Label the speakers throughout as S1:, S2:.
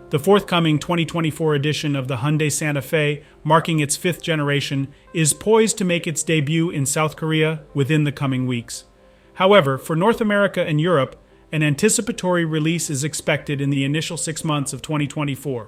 S1: The forthcoming 2024 edition of the Hyundai Santa Fe, marking its fifth generation, is poised to make its debut in South Korea within the coming weeks. However, for North America and Europe, an anticipatory release is expected in the initial 6 months of 2024.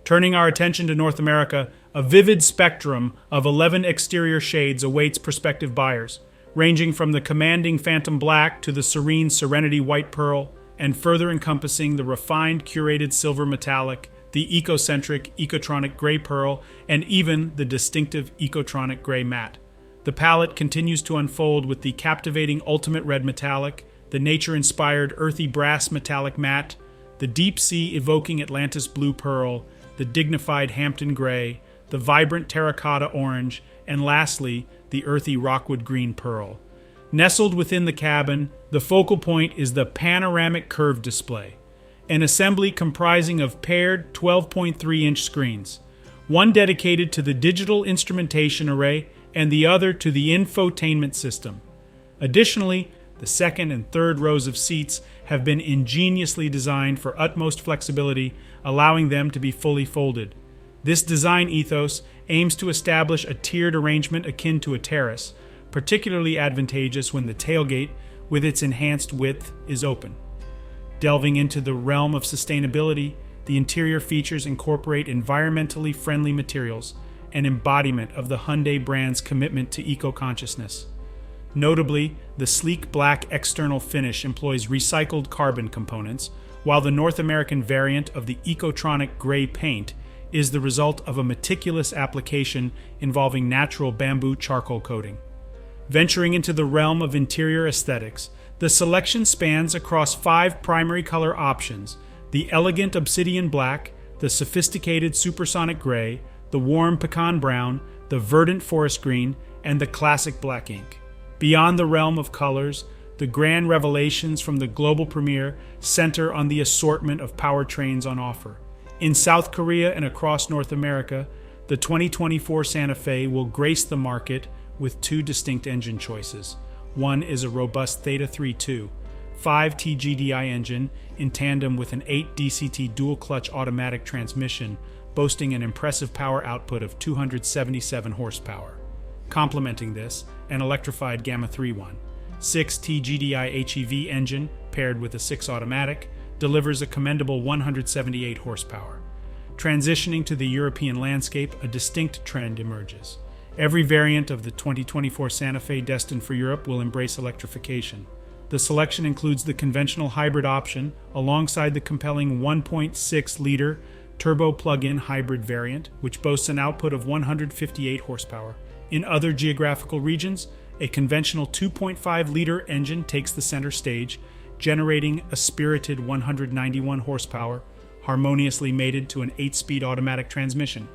S1: Turning our attention to North America, a vivid spectrum of 11 exterior shades awaits prospective buyers, ranging from the commanding Phantom Black to the serene Serenity White Pearl, and further encompassing the refined Curated Silver Metallic, the eco-centric Ecotronic Gray Pearl, and even the distinctive Ecotronic Gray Matte. The palette continues to unfold with the captivating Ultimate Red Metallic, the nature-inspired Earthy Brass Metallic Matte, the deep-sea evoking Atlantis Blue Pearl, the dignified Hampton Gray, the vibrant Terracotta Orange, and lastly, the earthy Rockwood Green Pearl. Nestled within the cabin, the focal point is the panoramic curved display, an assembly comprising of paired 12.3-inch screens, one dedicated to the digital instrumentation array and the other to the infotainment system. Additionally, the second and third rows of seats have been ingeniously designed for utmost flexibility, allowing them to be fully folded. This design ethos aims to establish a tiered arrangement akin to a terrace, particularly advantageous when the tailgate, with its enhanced width, is open. Delving into the realm of sustainability, the interior features incorporate environmentally friendly materials, an embodiment of the Hyundai brand's commitment to eco-consciousness. Notably, the sleek black external finish employs recycled carbon components, while the North American variant of the Ecotronic Gray paint is the result of a meticulous application involving natural bamboo charcoal coating. Venturing into the realm of interior aesthetics, the selection spans across 5 primary color options: the elegant obsidian black, the sophisticated supersonic gray, the warm pecan brown, the verdant forest green, and the classic black ink. Beyond the realm of colors, the grand revelations from the global premiere center on the assortment of powertrains on offer. In South Korea and across North America, the 2024 Santa Fe will grace the market with 2 distinct engine choices. One is a robust Theta 3.2, 5T GDI engine in tandem with an 8 DCT dual-clutch automatic transmission, boasting an impressive power output of 277 horsepower. Complementing this, an electrified Gamma 3.1, 6T GDI HEV engine paired with a 6 automatic delivers a commendable 178 horsepower. Transitioning to the European landscape, a distinct trend emerges. Every variant of the 2024 Santa Fe destined for Europe will embrace electrification. The selection includes the conventional hybrid option alongside the compelling 1.6-liter turbo plug-in hybrid variant, which boasts an output of 158 horsepower. In other geographical regions, a conventional 2.5-liter engine takes the center stage, generating a spirited 191 horsepower, harmoniously mated to an 8-speed automatic transmission.